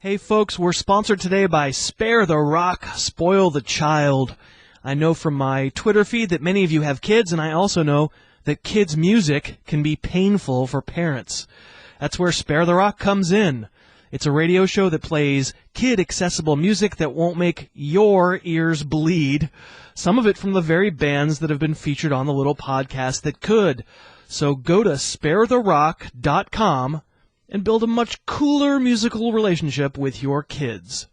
Hey folks, we're sponsored today by Spare the Rock, Spoil the Child. I know from my Twitter feed that many of you have kids, and I also know that kids' music can be painful for parents. That's where Spare the Rock comes in. It's a radio show that plays kid-accessible music that won't make your ears bleed. Some of it from the very bands that have been featured on the little podcast that could. So go to sparetherock.com and build a much cooler musical relationship with your kids.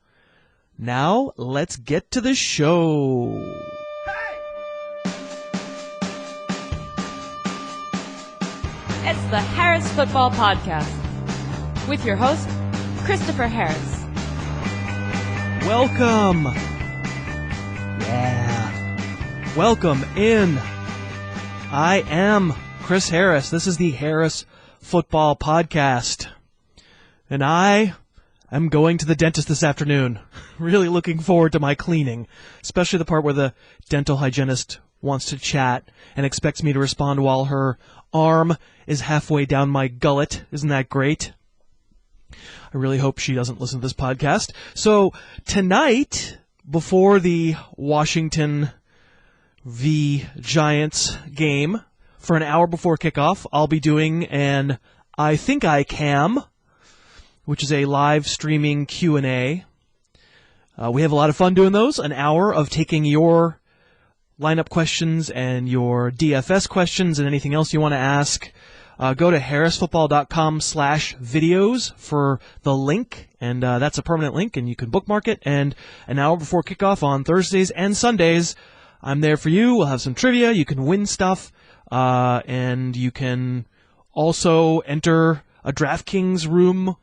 Now, let's get to the show. It's the Harris Football Podcast with your host, Christopher Harris. Welcome. Yeah. Welcome in. I am Chris Harris. This is the Harris Football Podcast. And I am going to the dentist this afternoon. Really looking forward to my cleaning, especially the part where the dental hygienist wants to chat and expects me to respond while her arm is halfway down my gullet. Isn't that great? I really hope she doesn't listen to this podcast. So tonight, before the Washington v. Giants game, for an hour before kickoff, I'll be doing an I Think I Can, which is a live streaming Q&A. We have a lot of fun doing those, an hour of taking your lineup questions and your DFS questions and anything else you want to ask. Go to harrisfootball.com/videos for the link, and that's a permanent link, and you can bookmark it. And an hour before kickoff on Thursdays and Sundays, I'm there for you. We'll have some trivia. You can win stuff. And you can also enter a DraftKings room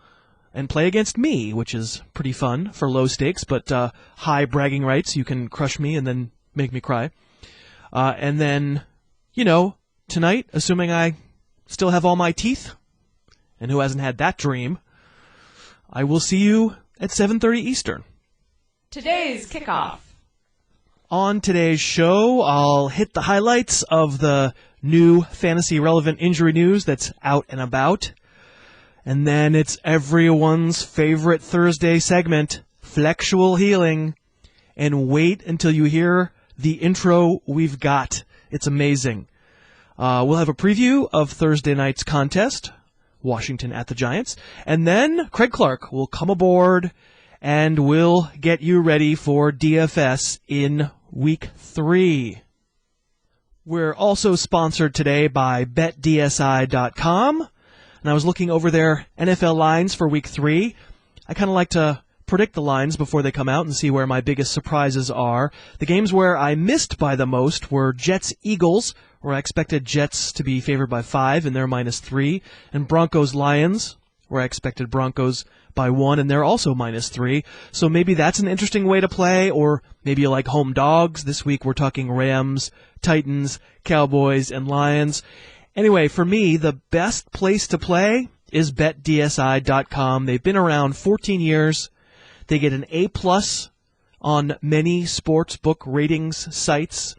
and play against me, which is pretty fun for low stakes, but high bragging rights. You can crush me and then make me cry. And then, tonight, assuming I still have all my teeth, and who hasn't had that dream, I will see you at 7:30 Eastern. Today's kickoff. On today's show, I'll hit the highlights of the new fantasy-relevant injury news that's out and about. And then it's everyone's favorite Thursday segment, Flexual Healing. And wait until you hear the intro we've got. It's amazing. We'll have a preview of Thursday night's contest, Washington at the Giants. And then Craig Clark will come aboard and we'll get you ready for DFS in Week 3. We're also sponsored today by BetDSI.com, and I was looking over their NFL lines for Week 3. I kind of like to predict the lines before they come out and see where my biggest surprises are. The games where I missed by the most were Jets-Eagles, where I expected Jets to be favored by 5, and they're -3, and Broncos-Lions, where I expected Broncos by 1, and they're also -3. So maybe that's an interesting way to play, or maybe you like home dogs. This week we're talking Rams, Titans, Cowboys, and Lions. Anyway, for me, the best place to play is BetDSI.com. They've been around 14 years. They get an A+ on many sportsbook ratings sites,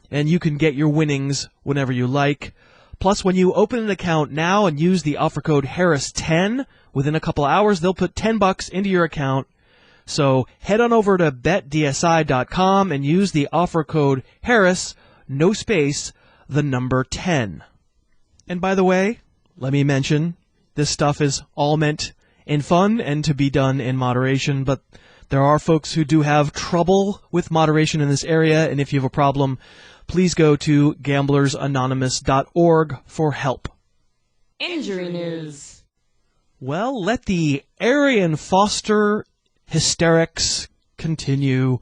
and you can get your winnings whenever you like. Plus, when you open an account now and use the offer code Harris10, within a couple hours, they'll put $10 into your account. So head on over to BetDSI.com and use the offer code Harris, no space, the number 10. And by the way, let me mention, this stuff is all meant in fun and to be done in moderation, but there are folks who do have trouble with moderation in this area, and if you have a problem, please go to gamblersanonymous.org for help. Injury news. Well, let the Arian Foster hysterics continue.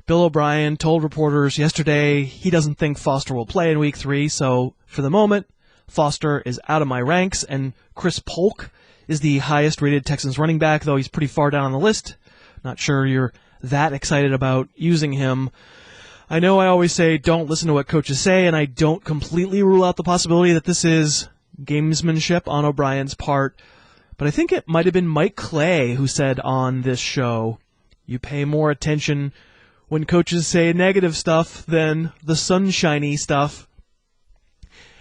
Bill O'Brien told reporters yesterday he doesn't think Foster will play in Week 3, so for the moment, Foster is out of my ranks, and Chris Polk is the highest-rated Texans running back, though he's pretty far down on the list. Not sure you're that excited about using him. I know I always say don't listen to what coaches say, and I don't completely rule out the possibility that this is gamesmanship on O'Brien's part, but I think it might have been Mike Clay who said on this show, you pay more attention when coaches say negative stuff than the sunshiny stuff.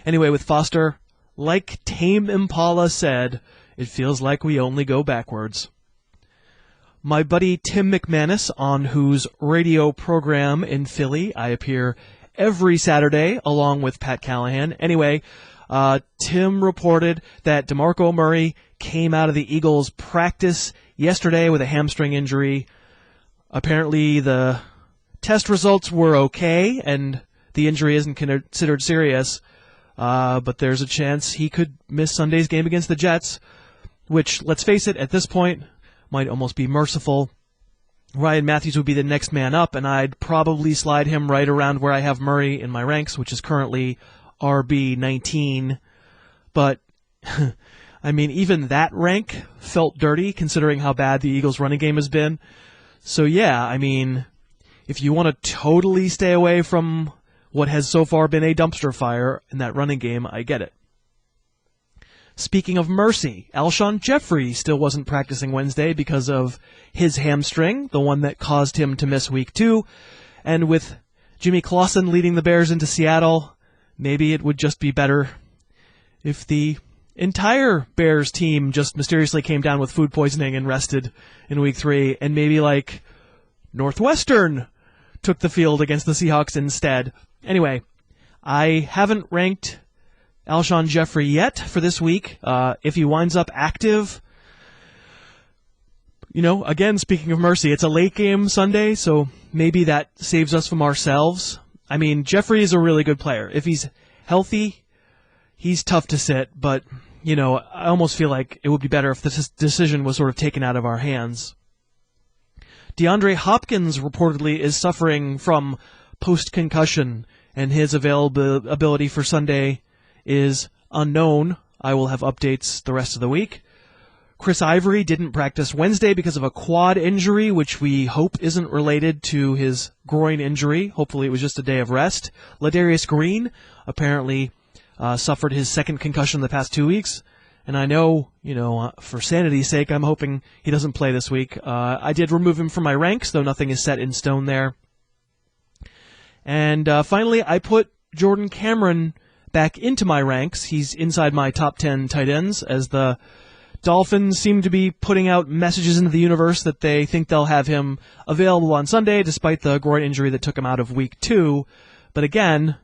Anyway, with Foster, like Tame Impala said, it feels like we only go backwards. My buddy Tim McManus, on whose radio program in Philly I appear every Saturday along with Pat Callahan. Anyway, Tim reported that DeMarco Murray came out of the Eagles' practice yesterday with a hamstring injury. Apparently the test results were okay, and the injury isn't considered serious, but there's a chance he could miss Sunday's game against the Jets, which, let's face it, at this point, might almost be merciful. Ryan Matthews would be the next man up, and I'd probably slide him right around where I have Murray in my ranks, which is currently RB19. But, I mean, even that rank felt dirty, considering how bad the Eagles' running game has been. So, yeah, I mean, if you want to totally stay away from what has so far been a dumpster fire in that running game, I get it. Speaking of mercy, Alshon Jeffrey still wasn't practicing Wednesday because of his hamstring, the one that caused him to miss Week 2. And with Jimmy Clausen leading the Bears into Seattle, maybe it would just be better if the entire Bears team just mysteriously came down with food poisoning and rested in Week 3, and maybe like Northwestern took the field against the Seahawks instead. Anyway, I haven't ranked Alshon Jeffrey yet for this week. If he winds up active, again, speaking of mercy, it's a late game Sunday, so maybe that saves us from ourselves. I mean, Jeffrey is a really good player. If he's healthy, he's tough to sit, but, I almost feel like it would be better if this decision was sort of taken out of our hands. DeAndre Hopkins reportedly is suffering from post-concussion, and his availability for Sunday is unknown. I will have updates the rest of the week. Chris Ivory didn't practice Wednesday because of a quad injury, which we hope isn't related to his groin injury. Hopefully it was just a day of rest. Ladarius Green apparently suffered his second concussion in the past 2 weeks. And I know, for sanity's sake, I'm hoping he doesn't play this week. I did remove him from my ranks, though nothing is set in stone there. And finally, I put Jordan Cameron back into my ranks. He's inside my top 10 tight ends, as the Dolphins seem to be putting out messages into the universe that they think they'll have him available on Sunday, despite the groin injury that took him out of Week 2. But again,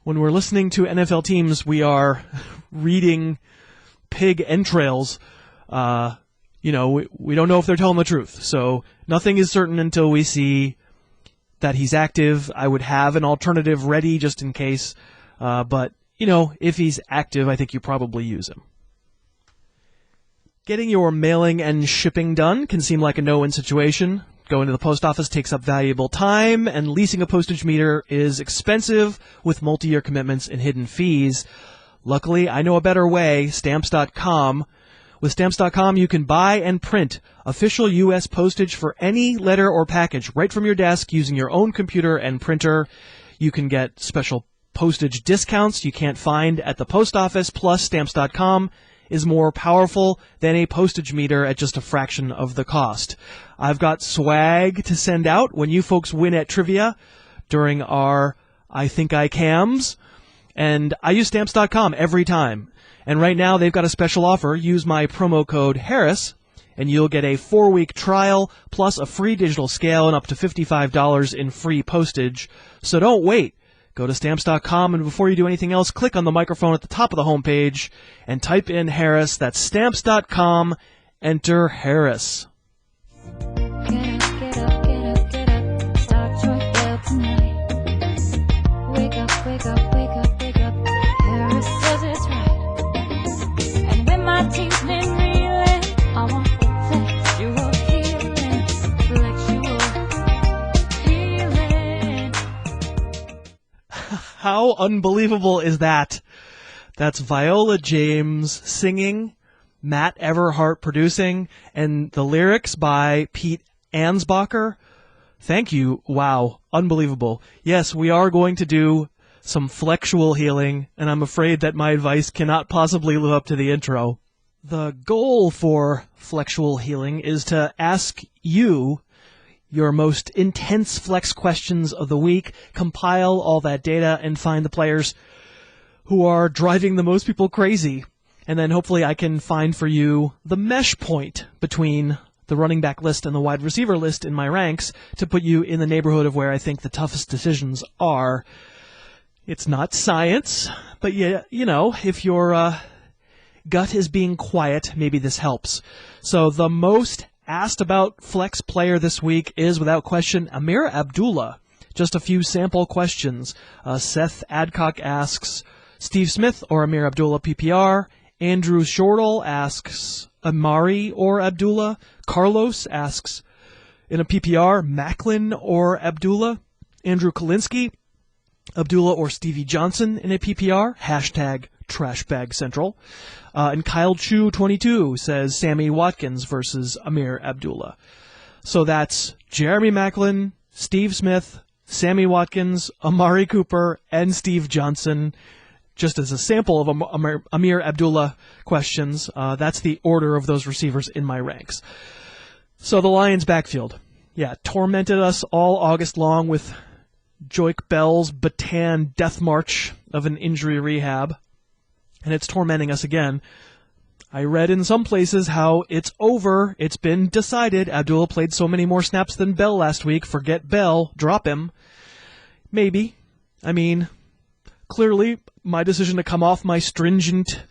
when we're listening to NFL teams, we are reading pig entrails. We don't know if they're telling the truth. So nothing is certain until we see that he's active. I would have an alternative ready just in case. But, if he's active, I think you probably use him. Getting your mailing and shipping done can seem like a no-win situation. Going to the post office takes up valuable time, and leasing a postage meter is expensive with multi-year commitments and hidden fees. Luckily, I know a better way, Stamps.com. With Stamps.com, you can buy and print official U.S. postage for any letter or package right from your desk using your own computer and printer. You can get special postage discounts you can't find at the post office, plus Stamps.com is more powerful than a postage meter at just a fraction of the cost. I've got swag to send out when you folks win at trivia during our I Think I Cams, and I use Stamps.com every time. And right now they've got a special offer. Use my promo code Harris, and you'll get a 4-week trial plus a free digital scale and up to $55 in free postage. So don't wait. Go to Stamps.com, and before you do anything else, click on the microphone at the top of the homepage and type in Harris. That's Stamps.com. Enter Harris. Get up, start your day tonight. Wake up, Harris says it's right. And when my team's been reeling, I want Flexual Healing, Flexual Healing. How unbelievable is that? That's Viola James singing, Matt Everhart producing, and the lyrics by Pete Ansbacher. Thank you. Wow. Unbelievable. Yes, we are going to do some Flexual Healing, and I'm afraid that my advice cannot possibly live up to the intro. The goal for Flexual Healing is to ask you your most intense flex questions of the week, compile all that data, and find the players who are driving the most people crazy. And then hopefully I can find for you the mesh point between the running back list and the wide receiver list in my ranks to put you in the neighborhood of where I think the toughest decisions are. It's not science, but if your gut is being quiet, maybe this helps. So the most asked about flex player this week is, without question, Amir Abdullah. Just a few sample questions. Seth Adcock asks, Steve Smith or Amir Abdullah PPR? Andrew Shortle asks, Amari or Abdullah? Carlos asks, in a PPR, Macklin or Abdullah? Andrew Kalinsky, Abdullah or Stevie Johnson in a PPR? Hashtag TrashBagCentral. And Kyle Chu 22 says Sammy Watkins versus Amir Abdullah. So that's Jeremy Macklin, Steve Smith, Sammy Watkins, Amari Cooper, and Steve Johnson. Just as a sample of Amir Abdullah questions, that's the order of those receivers in my ranks. So the Lions backfield. Tormented us all August long with Joik Bell's Bataan death march of an injury rehab. And it's tormenting us again. I read in some places how it's over. It's been decided. Abdullah played so many more snaps than Bell last week. Forget Bell. Drop him. Maybe. I mean, clearly, my decision to come off my stringent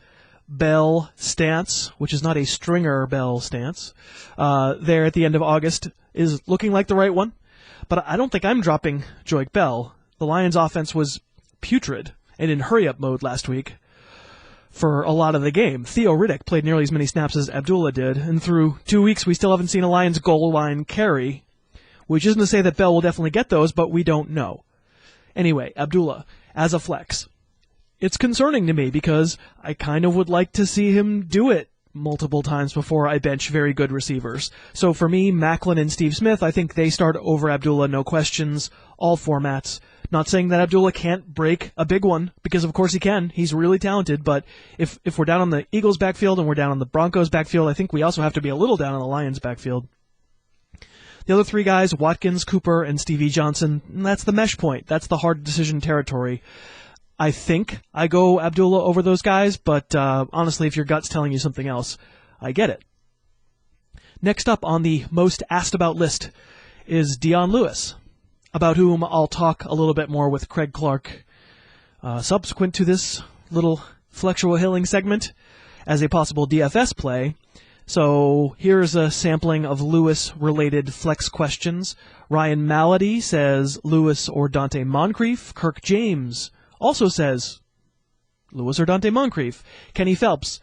Bell stance, which is not a stringer Bell stance, there at the end of August is looking like the right one. But I don't think I'm dropping Joik Bell. The Lions' offense was putrid and in hurry-up mode last week for a lot of the game. Theo Riddick played nearly as many snaps as Abdullah did, and through 2 weeks we still haven't seen a Lions goal line carry, which isn't to say that Bell will definitely get those, but we don't know. Anyway, Abdullah, as a flex. It's concerning to me because I kind of would like to see him do it multiple times before I bench very good receivers. So for me, Macklin and Steve Smith, I think they start over Abdullah, no questions, all formats. Not saying that Abdullah can't break a big one, because of course he can. He's really talented, but if we're down on the Eagles' backfield and we're down on the Broncos' backfield, I think we also have to be a little down on the Lions' backfield. The other three guys, Watkins, Cooper, and Stevie Johnson, that's the mesh point. That's the hard decision territory. I think I go Abdullah over those guys, but honestly, if your gut's telling you something else, I get it. Next up on the most asked about list is Dion Lewis, about whom I'll talk a little bit more with Craig Clark subsequent to this little Flexual Healing segment as a possible DFS play. So here's a sampling of Lewis-related flex questions. Ryan Malady says Lewis or Dante Moncrief. Kirk James also says Lewis or Dante Moncrief. Kenny Phelps,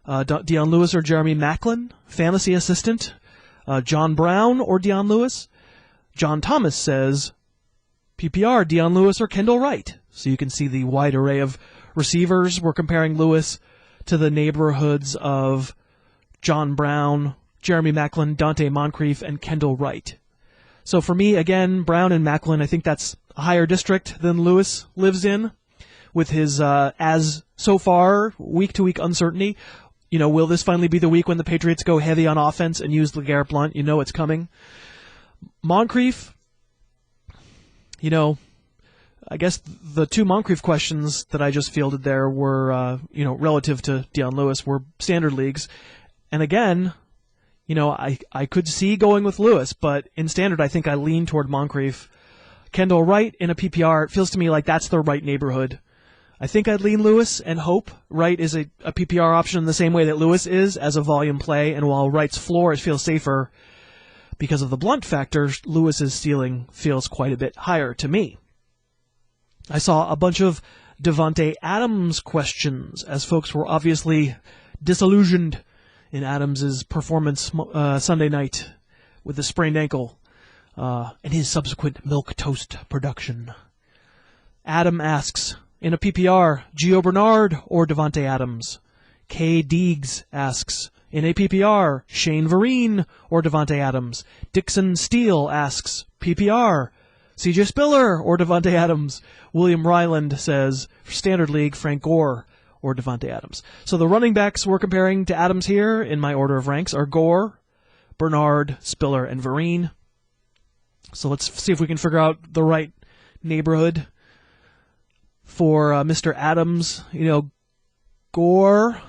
Dion Lewis or Jeremy Macklin. Fantasy assistant, John Brown or Dion Lewis. John Thomas says PPR, Dion Lewis or Kendall Wright. So you can see the wide array of receivers. We're comparing Lewis to the neighborhoods of John Brown, Jeremy Macklin, Dante Moncrief, and Kendall Wright. So for me, again, Brown and Macklin, I think that's a higher district than Lewis lives in with his, as so far, week-to-week uncertainty. Will this finally be the week when the Patriots go heavy on offense and use LeGarrette Blount? You know it's coming. Moncrief, I guess the two Moncrief questions that I just fielded there were, relative to Dion Lewis, were standard leagues. And again, I could see going with Lewis, but in standard, I think I lean toward Moncrief. Kendall Wright in a PPR, it feels to me like that's the right neighborhood. I think I'd lean Lewis and hope Wright is a PPR option in the same way that Lewis is as a volume play, and while Wright's floor feels safer because of the blunt factor, Lewis's ceiling feels quite a bit higher to me. I saw a bunch of Devontae Adams questions, as folks were obviously disillusioned in Adams' performance Sunday night with the sprained ankle and his subsequent milquetoast production. Adam asks, in a PPR, Gio Bernard or Devontae Adams? K. Deegs asks, in a PPR, Shane Vereen or Devontae Adams? Dixon Steele asks, PPR, CJ Spiller or Devontae Adams? William Ryland says, for Standard League, Frank Gore or Devontae Adams. So the running backs we're comparing to Adams here in my order of ranks are Gore, Bernard, Spiller, and Vereen. So let's see if we can figure out the right neighborhood for Mr. Adams. Gore,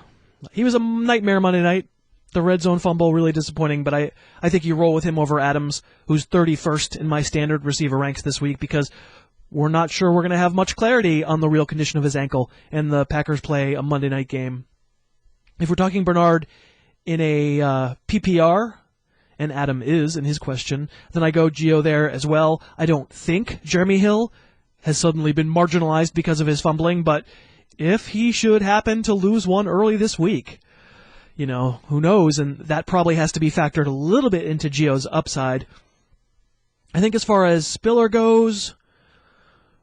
he was a nightmare Monday night. The red zone fumble, really disappointing, but I think you roll with him over Adams, who's 31st in my standard receiver ranks this week, because we're not sure we're going to have much clarity on the real condition of his ankle, and the Packers play a Monday night game. If we're talking Bernard in a PPR, and Adam is in his question, then I go Gio there as well. I don't think Jeremy Hill has suddenly been marginalized because of his fumbling, but if he should happen to lose one early this week, who knows, and that probably has to be factored a little bit into Gio's upside. I think as far as Spiller goes,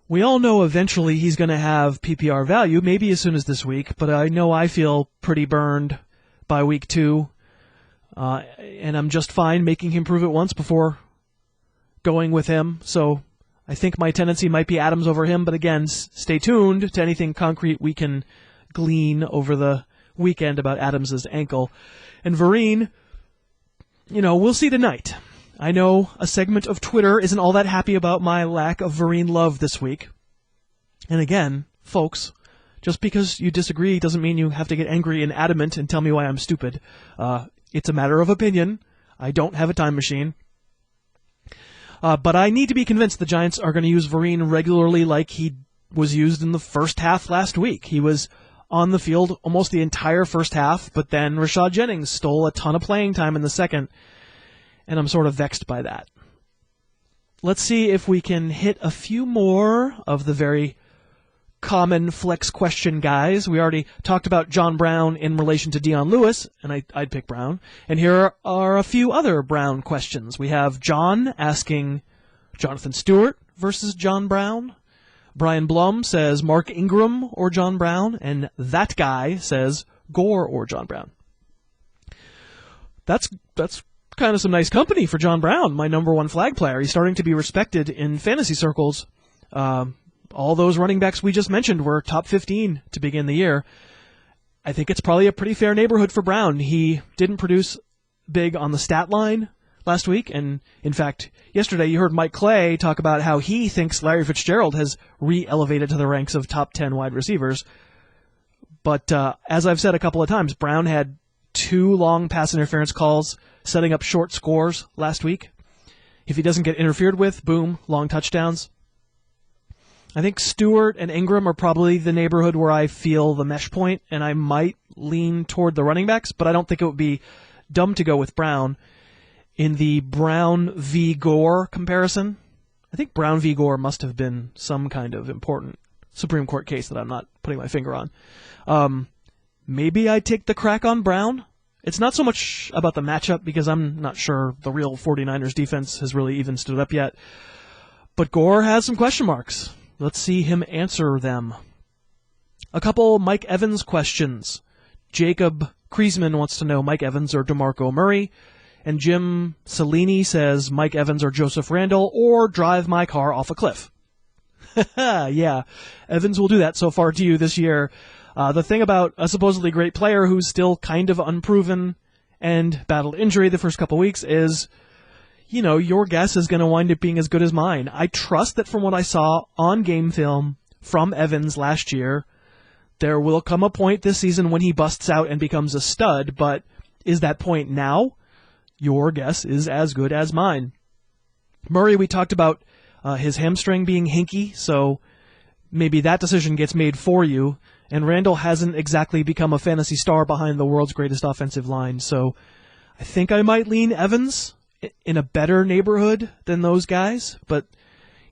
we all know eventually he's going to have PPR value, maybe as soon as this week, but I know I feel pretty burned by week 2, and I'm just fine making him prove it once before going with him. So I think my tendency might be Adams over him, but again, stay tuned to anything concrete we can glean over the weekend about Adams' ankle. And Vereen, we'll see tonight. I know a segment of Twitter isn't all that happy about my lack of Vereen love this week. And again, folks, just because you disagree doesn't mean you have to get angry and adamant and tell me why I'm stupid. It's a matter of opinion. I don't have a time machine. But I need to be convinced the Giants are going to use Vereen regularly like he was used in the first half last week. He was on the field almost the entire first half, but then Rashad Jennings stole a ton of playing time in the second, and I'm sort of vexed by that. Let's see if we can hit a few more of the very common flex question guys. We already talked about John Brown in relation to Dion Lewis, and I'd pick Brown. And here are a few other Brown questions. We have John asking Jonathan Stewart versus John Brown. Brian Blum says Mark Ingram or John Brown, and that guy says Gore or John Brown. That's kind of some nice company for John Brown, my number one flag player. He's starting to be respected in fantasy circles. All those running backs we just mentioned were top 15 to begin the year. I think it's probably a pretty fair neighborhood for Brown. He didn't produce big on the stat line last week, and in fact, yesterday you heard Mike Clay talk about how he thinks Larry Fitzgerald has re-elevated to the ranks of top 10 wide receivers. But as I've said a couple of times, Brown had 2 long pass interference calls setting up short scores last week. If he doesn't get interfered with, boom, long touchdowns. I think Stewart and Ingram are probably the neighborhood where I feel the mesh point, and I might lean toward the running backs, but I don't think it would be dumb to go with Brown. In the Brown v. Gore comparison, I think Brown v. Gore must have been some kind of important Supreme Court case that I'm not putting my finger on. Maybe I'd take the crack on Brown. It's not so much about the matchup, because I'm not sure the real 49ers defense has really even stood up yet. But Gore has some question marks. Let's see him answer them. A couple Mike Evans questions. Jacob Kriesman wants to know Mike Evans or DeMarco Murray. And Jim Cellini says Mike Evans or Joseph Randle, or drive my car off a cliff. Yeah, Evans will do that so far to you this year. The thing about a supposedly great player who's still kind of unproven and battled injury the first couple weeks is, your guess is going to wind up being as good as mine. I trust that from what I saw on game film from Evans last year, there will come a point this season when he busts out and becomes a stud, but is that point now? Your guess is as good as mine. Murray, we talked about his hamstring being hinky, so maybe that decision gets made for you. And Randall hasn't exactly become a fantasy star behind the world's greatest offensive line, so I think I might lean Evans in a better neighborhood than those guys. But,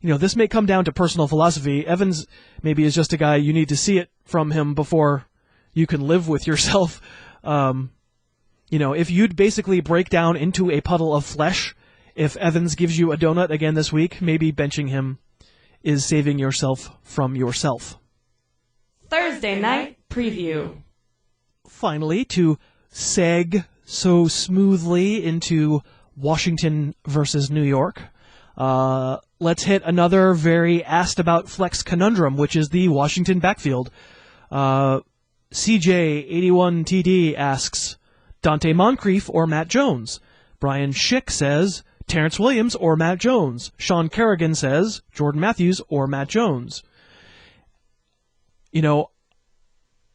this may come down to personal philosophy. Evans maybe is just a guy you need to see it from him before you can live with yourself. If you'd basically break down into a puddle of flesh if Evans gives you a donut again this week, maybe benching him is saving yourself from yourself. Thursday night preview. Finally, to seg so smoothly into Washington versus New York, let's hit another very asked about flex conundrum, which is the Washington backfield. CJ81TD asks, Dante Moncrief or Matt Jones? Brian Schick says, Terrence Williams or Matt Jones? Sean Kerrigan says, Jordan Matthews or Matt Jones?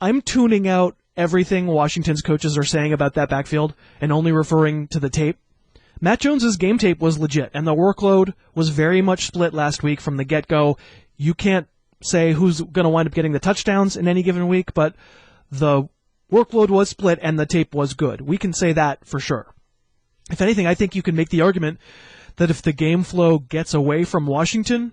I'm tuning out everything Washington's coaches are saying about that backfield and only referring to the tape, Matt Jones's game tape was legit, and the workload was very much split last week from the get-go. You can't say who's going to wind up getting the touchdowns in any given week, but the workload was split and the tape was good. We can say that for sure. If anything, I think you can make the argument that if the game flow gets away from Washington,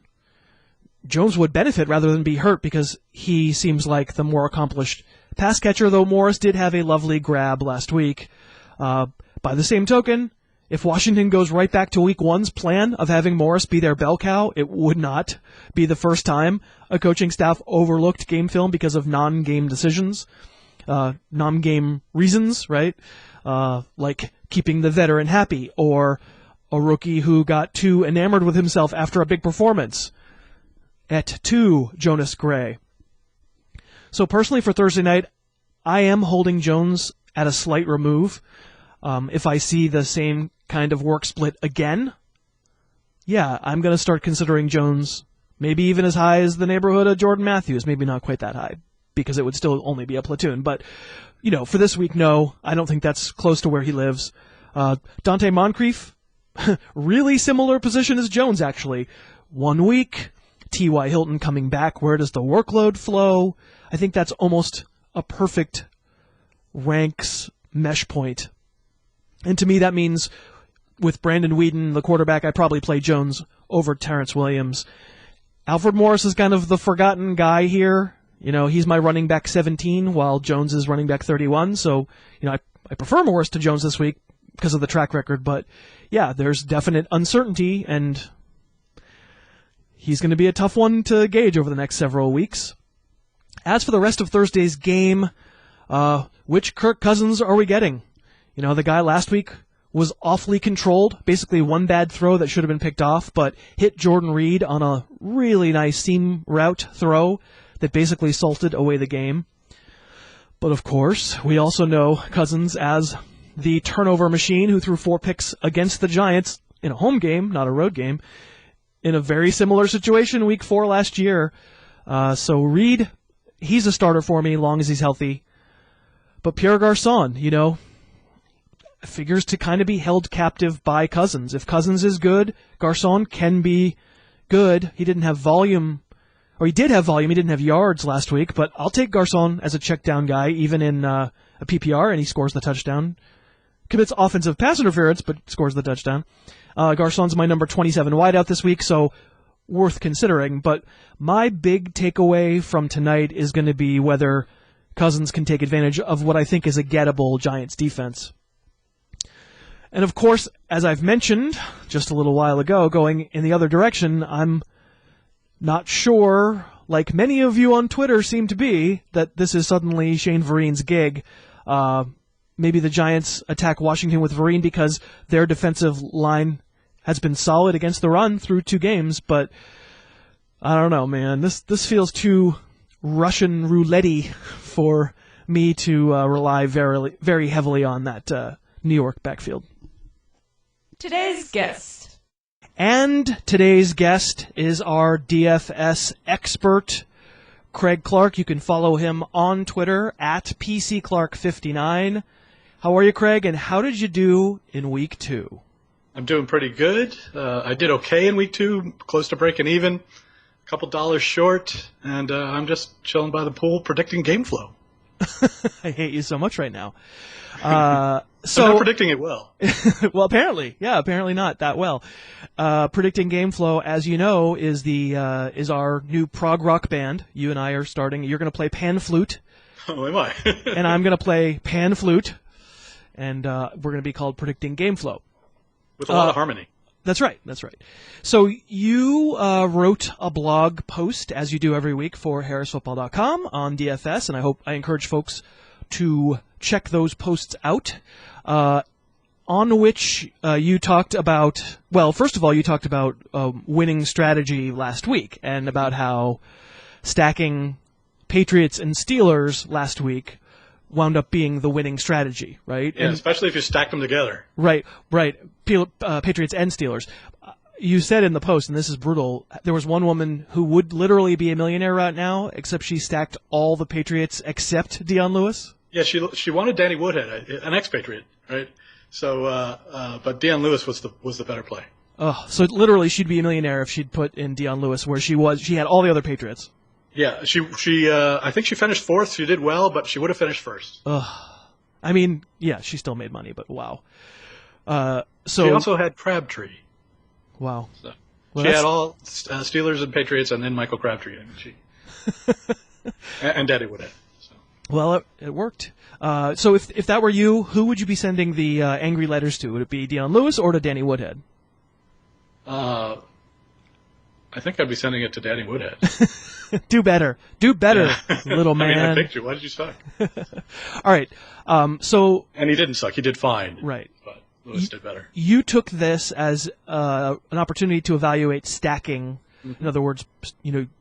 Jones would benefit rather than be hurt because he seems like the more accomplished pass catcher, though Morris did have a lovely grab last week. By the same token, if Washington goes right back to Week 1's plan of having Morris be their bell cow, it would not be the first time a coaching staff overlooked game film because of non-game decisions, non-game reasons, right? Like keeping the veteran happy, or a rookie who got too enamored with himself after a big performance. Et tu, Jonas Gray. So personally for Thursday night, I am holding Jones at a slight remove. If I see the same kind of work split again, yeah, I'm going to start considering Jones maybe even as high as the neighborhood of Jordan Matthews. Maybe not quite that high, because it would still only be a platoon. But, for this week, no, I don't think that's close to where he lives. Dante Moncrief, really similar position as Jones, actually. 1 week, T.Y. Hilton coming back. Where does the workload flow? I think that's almost a perfect ranks mesh point. And to me, that means with Brandon Weeden, the quarterback, I probably play Jones over Terrence Williams. Alfred Morris is kind of the forgotten guy here. He's my running back 17 while Jones is running back 31. So, I prefer Morris to Jones this week because of the track record. But, yeah, there's definite uncertainty, and he's going to be a tough one to gauge over the next several weeks. As for the rest of Thursday's game, which Kirk Cousins are we getting? The guy last week was awfully controlled, basically one bad throw that should have been picked off, but hit Jordan Reed on a really nice seam route throw that basically salted away the game. But of course, we also know Cousins as the turnover machine who threw 4 picks against the Giants in a home game, not a road game, in a very similar situation Week 4 last year. So Reed, he's a starter for me, long as he's healthy. But Pierre Garçon, figures to kind of be held captive by Cousins. If Cousins is good, Garçon can be good. He didn't have volume, or he did have volume, he didn't have yards last week, but I'll take Garçon as a check down guy, even in a PPR, and he scores the touchdown. Commits offensive pass interference, but scores the touchdown. Garçon's my number 27 wideout this week, so worth considering. But my big takeaway from tonight is going to be whether Cousins can take advantage of what I think is a gettable Giants defense. And of course, as I've mentioned just a little while ago, going in the other direction, I'm not sure, like many of you on Twitter seem to be, that this is suddenly Shane Vereen's gig. Maybe the Giants attack Washington with Vereen because their defensive line has been solid against the run through 2 games, but I don't know, man. This feels too Russian roulette-y for me to rely very, very heavily on that New York backfield. Today's guest. And today's guest is our DFS expert, Craig Clark. You can follow him on Twitter at PCClark59. How are you, Craig, and how did you do in Week 2? I'm doing pretty good. I did okay in Week 2, close to breaking even, a couple dollars short, and I'm just chilling by the pool predicting game flow. I hate you so much right now. So I'm not predicting it well. Well, apparently not that well. Predicting game flow, as you know, is our new prog rock band. You and I are starting. You're going to play pan flute. Oh, am I? And I'm going to play pan flute, and we're going to be called Predicting Game Flow. With a lot of harmony. That's right. So you wrote a blog post, as you do every week, for harrisfootball.com on DFS, and I encourage folks to check those posts out, on which you talked about, well, first of all, you talked about winning strategy last week, and about how stacking Patriots and Steelers last week wound up being the winning strategy, right? Yeah, especially if you stack them together. Right. Patriots and Steelers. You said in the post, and this is brutal, there was one woman who would literally be a millionaire right now, except she stacked all the Patriots except Deion Lewis. Yeah, she wanted Danny Woodhead, an expatriate, right? So, but Deion Lewis was the better play. Oh, so literally she'd be a millionaire if she'd put in Deion Lewis where she had all the other Patriots. Yeah, I think she finished fourth. She did well, but she would have finished first. I mean, yeah, she still made money, but wow. So she also had Crabtree. Wow. So Well, she had all Steelers and Patriots, and then Michael Crabtree. I mean, and Daddy Woodhead. So. Well, it worked. So if that were you, who would you be sending the angry letters to? Would it be Deion Lewis or to Danny Woodhead? I think I'd be sending it to Danny Woodhead. Do better, little man. I mean, I picked you. Why did you suck? All right. So and he didn't suck. He did fine. Right. But Lewis did better. You took this as an opportunity to evaluate stacking. In other words,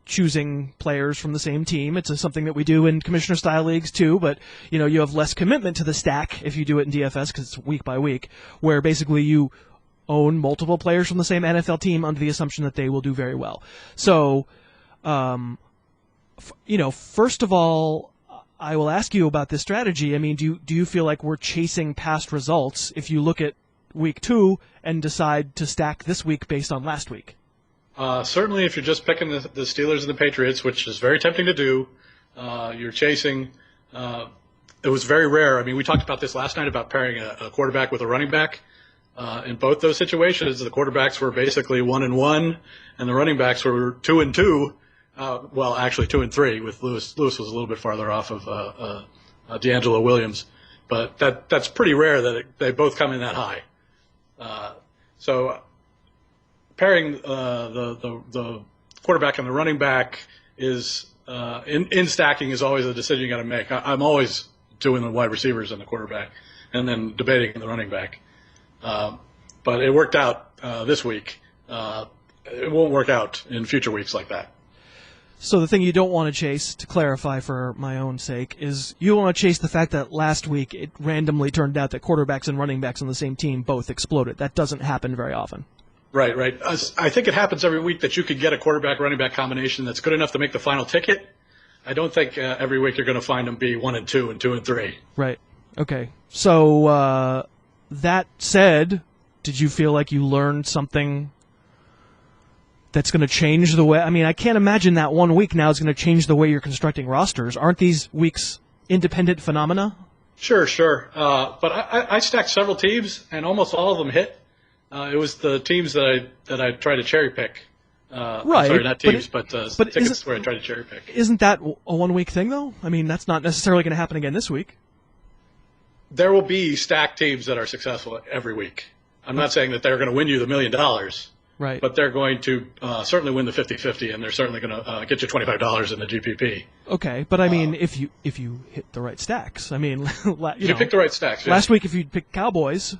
choosing players from the same team. It's something that we do in commissioner-style leagues too, but, you have less commitment to the stack if you do it in DFS because it's week by week, where basically you own multiple players from the same NFL team under the assumption that they will do very well. So, first of all, I will ask you about this strategy. I mean, do you feel like we're chasing past results if you look at week 2 and decide to stack this week based on last week? Certainly, if you're just picking the Steelers and the Patriots, which is very tempting to do, you're chasing. It was very rare. I mean, we talked about this last night about pairing a quarterback with a running back. In both those situations, the quarterbacks were basically 1-1, and the running backs were 2-2. Well, actually 2-3 with Lewis. Lewis was a little bit farther off of D'Angelo Williams, but that's pretty rare that they both come in that high. So pairing the quarterback and the running back is in stacking is always a decision you got to make. I'm always doing the wide receivers and the quarterback, and then debating the running back. But it worked out this week. It won't work out in future weeks like that. So the thing you don't want to chase, to clarify for my own sake, is you want to chase the fact that last week it randomly turned out that quarterbacks and running backs on the same team both exploded. That doesn't happen very often. Right. I think it happens every week that you could get a quarterback-running back combination that's good enough to make the final ticket. I don't think every week you're going to find them be 1-2 and 2-3. Right. Okay. So that said, did you feel like you learned something that's going to change the way? I mean, I can't imagine that 1 week now is going to change the way you're constructing rosters. Aren't these weeks independent phenomena? Sure. But I stacked several teams, and almost all of them hit. It was the teams that I tried to cherry pick. Right. Sorry, not teams, but tickets where I tried to cherry pick. Isn't that a 1 week thing, though? I mean, that's not necessarily going to happen again this week. There will be stacked teams that are successful every week. I'm not saying that they're going to win you the $1 million. Right. But they're going to certainly win the 50-50, and they're certainly going to get you $25 in the GPP. Okay, but I mean, if you hit the right stacks, I mean, you pick the right stacks. Yeah. Last week, if you picked Cowboys,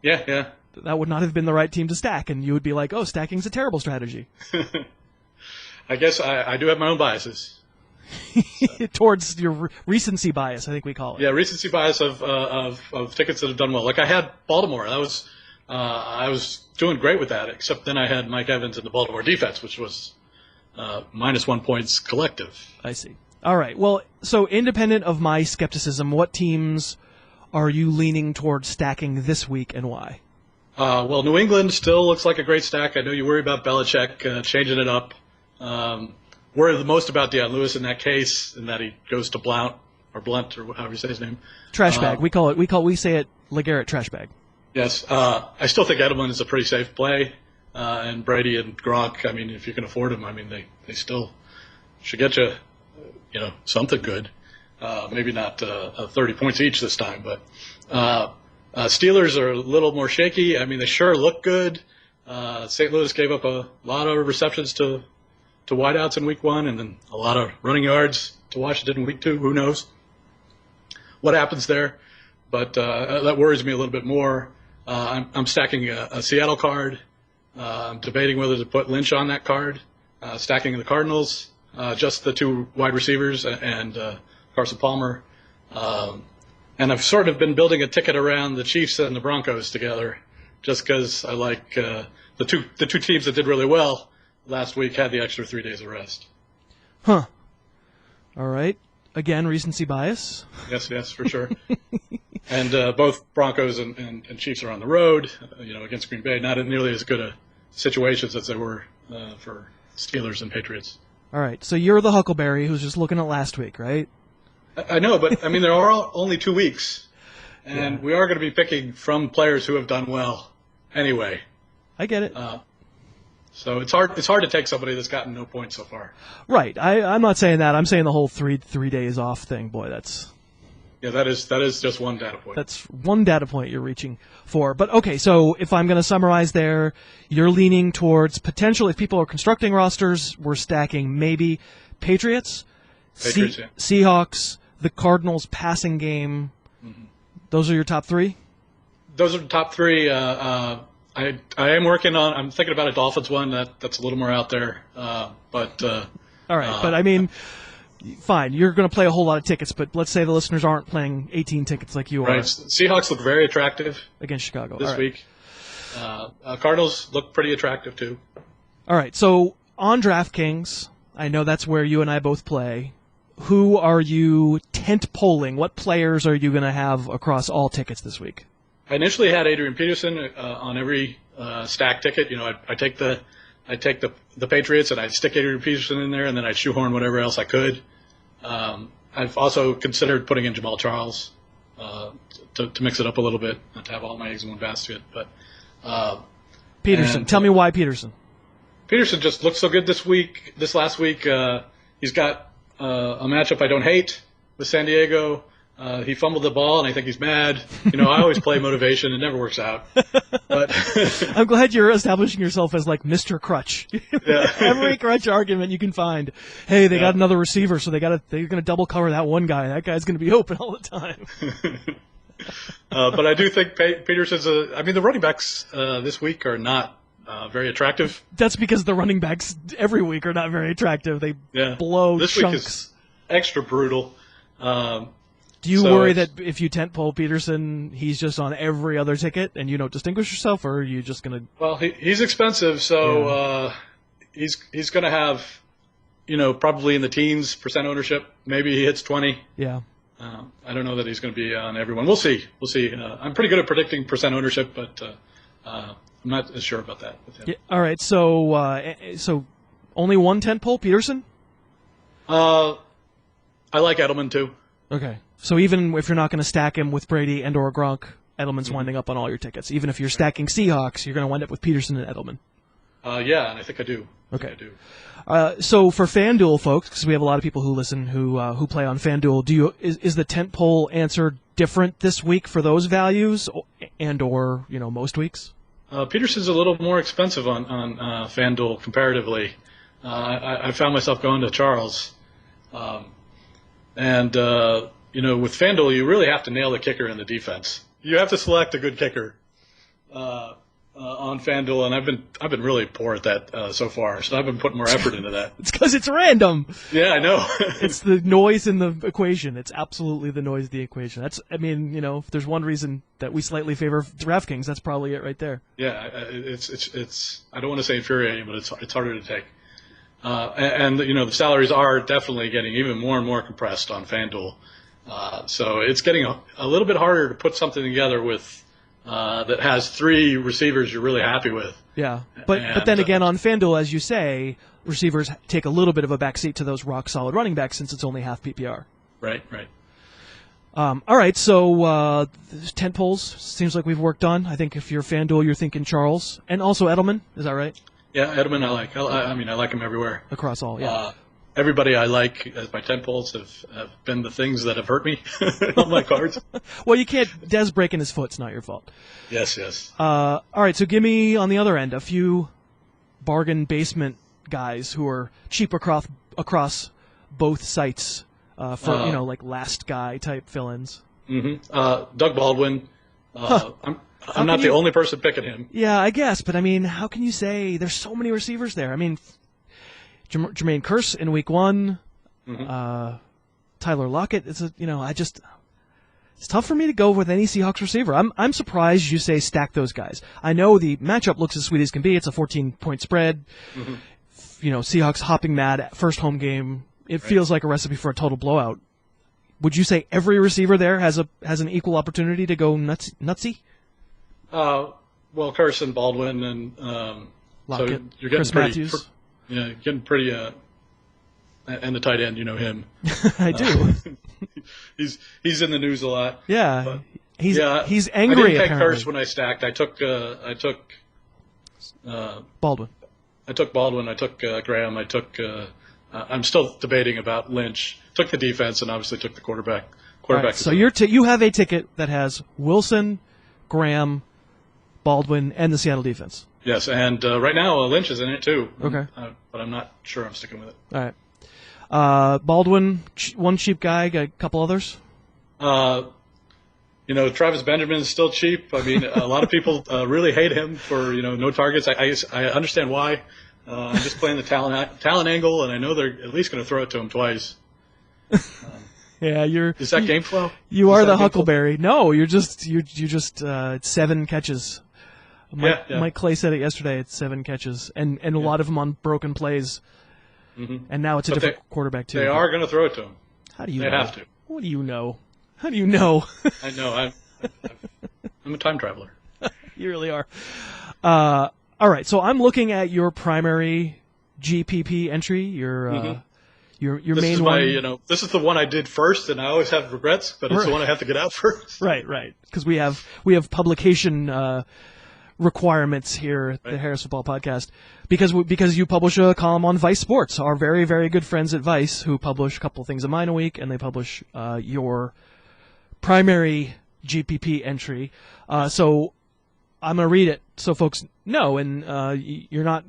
yeah, that would not have been the right team to stack, and you would be like, "Oh, stacking's a terrible strategy." I guess I do have my own biases. Towards your recency bias, I think we call it. Yeah, recency bias of tickets that have done well. Like I had Baltimore. That was I was doing great with that, except then I had Mike Evans in the Baltimore defense, which was -1 points collective. I see. All right. Well, so independent of my skepticism, what teams are you leaning towards stacking this week and why? Well, New England still looks like a great stack. I know you worry about Belichick changing it up. Worry the most about Deion Lewis in that case, in that he goes to Blount or however you say his name. Trash bag. We say it LeGarrette trash bag. Yes. I still think Edelman is a pretty safe play. And Brady and Gronk, I mean, if you can afford them, I mean, they still should get you, something good. Maybe not 30 points each this time, but Steelers are a little more shaky. I mean, they sure look good. St. Louis gave up a lot of receptions to wideouts in week 1, and then a lot of running yards to Washington in week 2. Who knows what happens there? But that worries me a little bit more. I'm stacking a Seattle card. I'm debating whether to put Lynch on that card. Stacking the Cardinals, just the 2 wide receivers and Carson Palmer. And I've sort of been building a ticket around the Chiefs and the Broncos together, just because I like the two teams that did really well last week had the extra 3 days of rest. Huh. All right. Again, recency bias. Yes, for sure. And both Broncos and Chiefs are on the road, against Green Bay. Not nearly as good a situations as they were for Steelers and Patriots. All right, so you're the Huckleberry who's just looking at last week, right? I know, but there are only 2 weeks, and we are going to be picking from players who have done well anyway. I get it. So it's hard to take somebody that's gotten no points so far. Right. I'm not saying that. I'm saying the whole three days off thing. Boy, that's... Yeah, that is just one data point. That's one data point you're reaching for. But okay, so if I'm going to summarize there, you're leaning towards potential, if people are constructing rosters, we're stacking maybe Patriots, Seahawks, the Cardinals passing game. Mm-hmm. Those are your top 3? Those are the top 3. I am working on, I'm thinking about a Dolphins one that's a little more out there. All right, but fine, you're going to play a whole lot of tickets, but let's say the listeners aren't playing 18 tickets like you are. Right. Seahawks look very attractive against Chicago this week. Cardinals look pretty attractive too. All right, so on DraftKings, I know that's where you and I both play. Who are you tent polling? What players are you going to have across all tickets this week? I initially had Adrian Peterson on every stack ticket. I take the Patriots and I stick Adrian Peterson in there, and then I shoehorn whatever else I could. I've also considered putting in Jamal Charles to mix it up a little bit, not to have all my eggs in one basket. But Peterson, tell me why Peterson. Peterson just looked so good this last week. He's got a matchup I don't hate with San Diego. He fumbled the ball, and I think he's mad. I always play motivation. It never works out. But I'm glad you're establishing yourself as like Mr. Crutch. Yeah. Every crutch argument you can find. Hey, they got another receiver, so they're going to double cover that one guy. That guy's going to be open all the time. But I do think Peterson's the running backs this week are not very attractive. That's because the running backs every week are not very attractive. They blow this chunks. Week is extra brutal. Do you worry that if you tent pole Peterson, he's just on every other ticket and you don't distinguish yourself, or are you just going to... Well, he's expensive, so he's going to have, probably in the teens % ownership. Maybe he hits 20. Yeah. I don't know that he's going to be on everyone. We'll see. I'm pretty good at predicting % ownership, but I'm not as sure about that with him. Yeah, all right, so only one tent pole, Peterson? I like Edelman, too. Okay. So even if you're not going to stack him with Brady and or Gronk, Edelman's winding up on all your tickets. Even if you're stacking Seahawks, you're going to wind up with Peterson and Edelman. Yeah, and I think I do. Okay. So for FanDuel folks, because we have a lot of people who listen who play on FanDuel, is the tentpole answer different this week for those values and or most weeks? Peterson's a little more expensive on FanDuel comparatively. I found myself going to Charles, and with FanDuel you really have to nail the kicker and the defense. You have to select a good kicker on FanDuel, and I've been really poor at that so far. So I've been putting more effort into that. It's because it's random. Yeah, I know. It's the noise in the equation. It's absolutely the noise in the equation. If there's one reason that we slightly favor DraftKings, that's probably it right there. Yeah, it's I don't want to say infuriating, but it's harder to take. And the salaries are definitely getting even more and more compressed on FanDuel. So it's getting a little bit harder to put something together with that has 3 receivers you're really happy with. Yeah, but then again on FanDuel, as you say, receivers take a little bit of a backseat to those rock solid running backs since it's only half PPR. Right. All right, so tent poles seems like we've worked on. I think if you're FanDuel, you're thinking Charles and also Edelman. Is that right? Yeah, Edelman I like. I like him everywhere. Across all, yeah. Everybody I like as my tent poles have been the things that have hurt me on my cards. Well, you can't. Des breaking his foot's not your fault. Yes. All right, so give me on the other end a few bargain basement guys who are cheap across both sites for like last guy type fill-ins. Mm-hmm. Doug Baldwin. I'm not the only person picking him. Yeah, I guess, but how can you say there's so many receivers there? Jermaine Kearse in week 1, Tyler Lockett. It's tough for me to go with any Seahawks receiver. I'm surprised you say stack those guys. I know the matchup looks as sweet as can be. It's a 14-point spread. Mm-hmm. Seahawks hopping mad at first home game. It feels like a recipe for a total blowout. would you say every receiver there has an equal opportunity to go nutsy? Well, Carson, Baldwin, and Lockett, so you're getting Chris pretty, Matthews. getting pretty. And the tight end, you know him. I do. He's in the news a lot. Yeah, but, he's angry. I didn't take apparently. Hurst when I stacked. I took Baldwin. I took Baldwin. I took Graham. I took. I'm still debating about Lynch. Took the defense and obviously took the quarterback. Right, so you have a ticket that has Wilson, Graham, Baldwin, and the Seattle defense. Yes, and right now Lynch is in it too. Okay, but I'm not sure I'm sticking with it. All right. Baldwin, one cheap guy. Got a couple others. Travis Benjamin is still cheap. I mean, a lot of people really hate him for no targets. I understand why. I'm just playing the talent angle, and I know they're at least going to throw it to him twice. Yeah, Is that game flow? You are the Huckleberry. No, you're just 7 catches. Mike Clay said it yesterday. It's 7 catches, and a lot of them on broken plays. Mm-hmm. And now it's a different quarterback too. They are going to throw it to him. How do you? They know? have to. What do you know? How do you know? I know. I'm a time traveler. You really are. All right, so I'm looking at your primary GPP entry. Your main one. This is the one I did first, and I always have regrets, but it's the one I have to get out first. Right. Because we have publication requirements here at the Harris Football Podcast. Because you publish a column on Vice Sports, our very, very good friends at Vice, who publish a couple of things of mine a week, and they publish your primary GPP entry. So I'm going to read it so folks know, and you're not.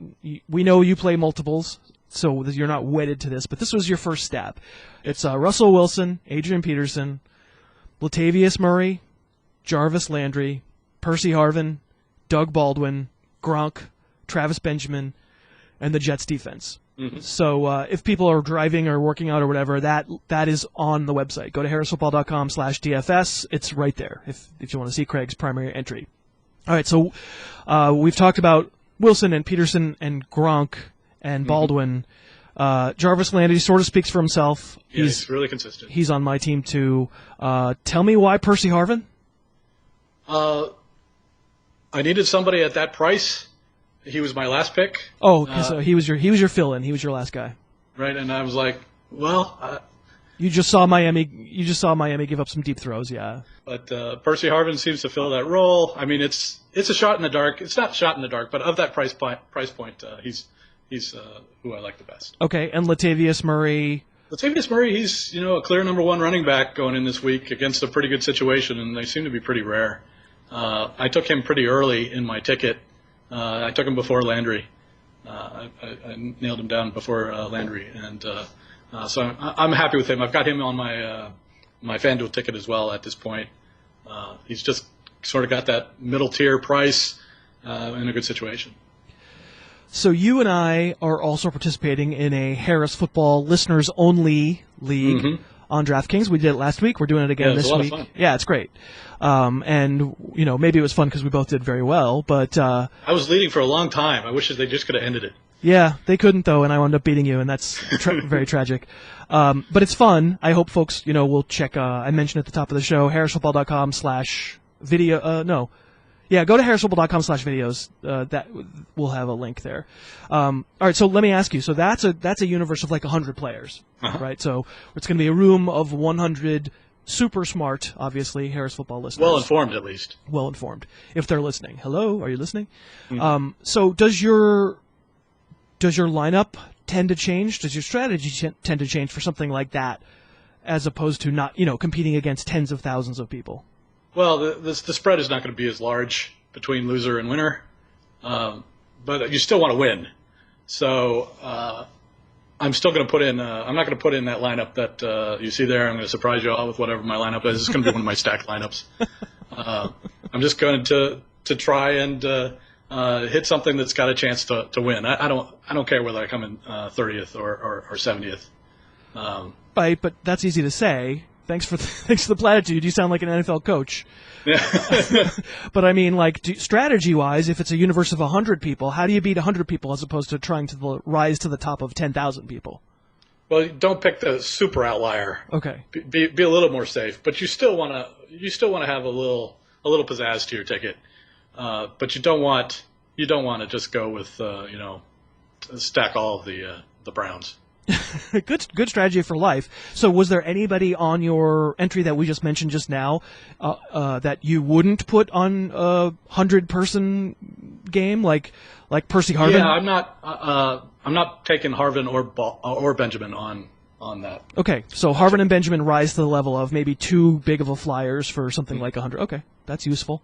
We know you play multiples, so you're not wedded to this. But this was your first stab. It's Russell Wilson, Adrian Peterson, Latavius Murray, Jarvis Landry, Percy Harvin, Doug Baldwin, Gronk, Travis Benjamin, and the Jets defense. Mm-hmm. So if people are driving or working out or whatever, that is on the website. Go to harrisfootball.com/DFS. It's right there if you want to see Craig's primary entry. All right, so we've talked about Wilson and Peterson and Gronk and Baldwin. Jarvis Landry sort of speaks for himself. Yeah, he's really consistent. He's on my team too. Tell me why Percy Harvin? I needed somebody at that price. He was my last pick. Oh, so he was your fill-in. He was your last guy. Right, and I was like, well. You just saw Miami give up some deep throws, yeah. But Percy Harvin seems to fill that role. I mean, it's a shot in the dark. It's not shot in the dark, but of that price point, he's who I like the best. Okay, and Latavius Murray. Latavius Murray, he's a clear number one running back going in this week against a pretty good situation, and they seem to be pretty rare. I took him pretty early in my ticket. I took him before Landry. I nailed him down before Landry, and so I'm happy with him. I've got him on my FanDuel ticket as well at this point. He's just sort of got that middle tier price in a good situation. So you and I are also participating in a Harris Football listeners only league on DraftKings. We did it last week. We're doing it again this week. Yeah, it's great. And maybe it was fun because we both did very well. But I was leading for a long time. I wish they just could have ended it. Yeah, they couldn't though, and I wound up beating you, and that's very tragic. But it's fun. I hope folks, will check. I mentioned at the top of the show, harrisfootball.com/video. Go to harrisfootball.com/videos. That we'll have a link there. All right, so let me ask you. So that's a universe of like 100 players, right? So it's going to be a room of 100 super smart, obviously, Harris Football listeners. Well informed, at least. Well informed, if they're listening. Hello, are you listening? Mm-hmm. So does your lineup tend to change? Does your strategy tend to change for something like that, as opposed to not, competing against tens of thousands of people? Well, the spread is not going to be as large between loser and winner, but you still want to win. So I'm still going to put in. I'm not going to put in that lineup that you see there. I'm going to surprise you all with whatever my lineup is. It's going to be one of my stacked lineups. I'm just going to try and hit something that's got a chance to win. I don't care whether I come in 30th or 70th. Right, but that's easy to say. Thanks for the platitude. You sound like an NFL coach. Yeah. But I mean, strategy-wise, if it's a universe of 100 people, how do you beat 100 people as opposed to trying to rise to the top of 10,000 people? Well, don't pick the super outlier. Okay. Be a little more safe, but you still want to have a little pizzazz to your ticket. But you don't want to just go with stack all of the Browns. Good strategy for life. So was there anybody on your entry that we just mentioned just now that you wouldn't put on a 100-person game like Percy Harvin? Yeah, I'm not taking Harvin or Benjamin on that. Okay, so Harvin and Benjamin rise to the level of maybe too big of a flyers for something like 100. Okay, that's useful.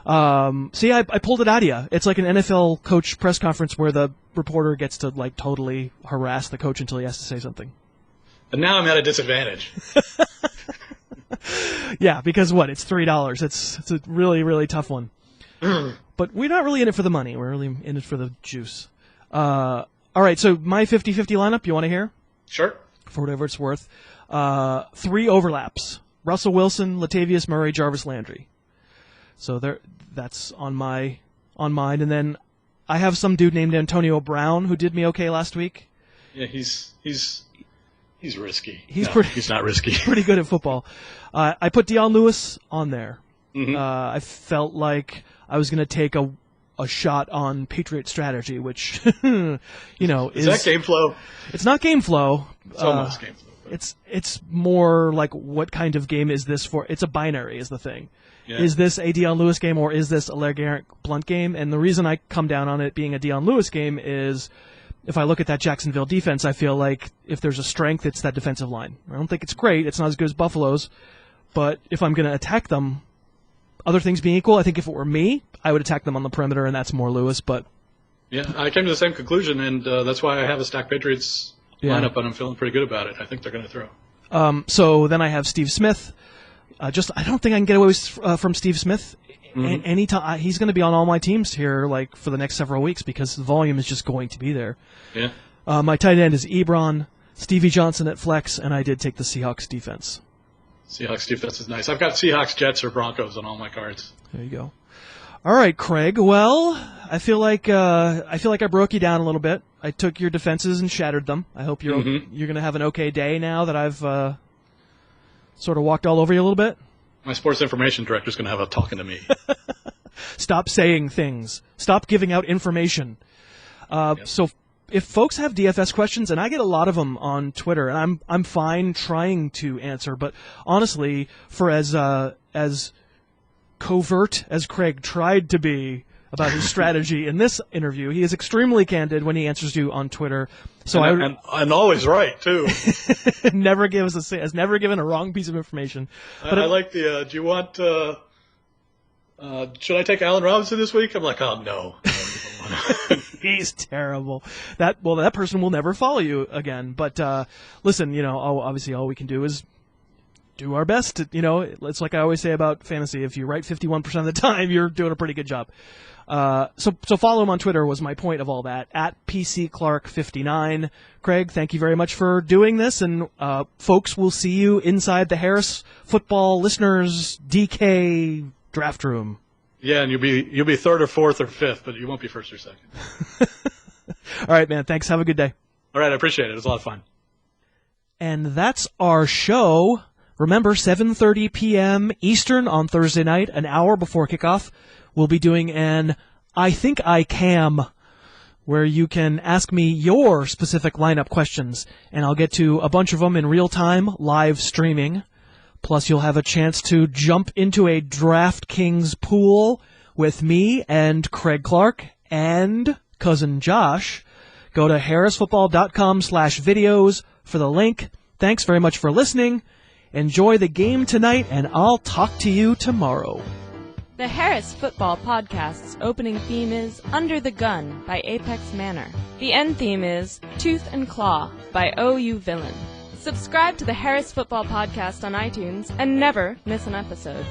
See, I pulled it out of you. It's like an NFL coach press conference where the reporter gets to like totally harass the coach until he has to say something. And now I'm at a disadvantage. Yeah, because what? It's $3. It's a really, really tough one. But we're not really in it for the money. We're really in it for the juice. All right, so my 50-50 lineup, you want to hear? Sure. For whatever it's worth. 3 overlaps. Russell Wilson, Latavius Murray, Jarvis Landry. So that's on mine. And then I have some dude named Antonio Brown who did me okay last week. Yeah, he's risky. He's not risky. Pretty good at football. I put Deion Lewis on there. Mm-hmm. I felt like I was going to take a shot on Patriot strategy, which is that game flow? It's not game flow. It's almost game flow. It's more like what kind of game is this for? It's a binary is the thing. Yeah. Is this a Deion Lewis game or is this a LeGarrette Blount game? And the reason I come down on it being a Deion Lewis game is if I look at that Jacksonville defense, I feel like if there's a strength, it's that defensive line. I don't think it's great. It's not as good as Buffalo's. But if I'm going to attack them, other things being equal, I think if it were me, I would attack them on the perimeter, and that's more Lewis. But yeah, I came to the same conclusion, and that's why I have a stacked Patriots lineup, and I'm feeling pretty good about it. I think they're going to throw. So then I have Steve Smith. I don't think I can get away from Steve Smith. Mm-hmm. Anytime he's going to be on all my teams here, like for the next several weeks, because the volume is just going to be there. Yeah. My tight end is Ebron, Stevie Johnson at flex, and I did take the Seahawks defense. Seahawks defense is nice. I've got Seahawks, Jets, or Broncos on all my cards. There you go. All right, Craig. Well, I feel like I broke you down a little bit. I took your defenses and shattered them. I hope you're going to have an okay day now that I've sort of walked all over you a little bit. My sports information director's going to have a talking to me. Stop saying things. Stop giving out information. Yep. So if folks have DFS questions, and I get a lot of them on Twitter, and I'm fine trying to answer, but honestly, for as covert as Craig tried to be about his strategy in this interview, he is extremely candid when he answers you on Twitter. So and always right too. has never given a wrong piece of information. But I like the. Do you want? Should I take Allen Robinson this week? I'm like, oh no. He's terrible. That person will never follow you again. But listen, obviously all we can do is do our best. It's like I always say about fantasy. If you write 51% of the time, you're doing a pretty good job. So follow him on Twitter was my point of all that, at PCClark59. Craig, thank you very much for doing this, and folks will see you inside the Harris Football Listeners DK draft room. Yeah, and you'll be third or fourth or fifth, but you won't be first or second. All right, man. Thanks. Have a good day. All right, I appreciate it. It was a lot of fun. And that's our show. Remember, 7:30 p.m. Eastern on Thursday night, an hour before kickoff, we'll be doing an I Think I Cam, where you can ask me your specific lineup questions, and I'll get to a bunch of them in real time, live streaming. Plus, you'll have a chance to jump into a DraftKings pool with me and Craig Clark and cousin Josh. Go to harrisfootball.com/videos for the link. Thanks very much for listening. Enjoy the game tonight, and I'll talk to you tomorrow. The Harris Football Podcast's opening theme is Under the Gun by Apex Manor. The end theme is Tooth and Claw by OU Villain. Subscribe to the Harris Football Podcast on iTunes and never miss an episode.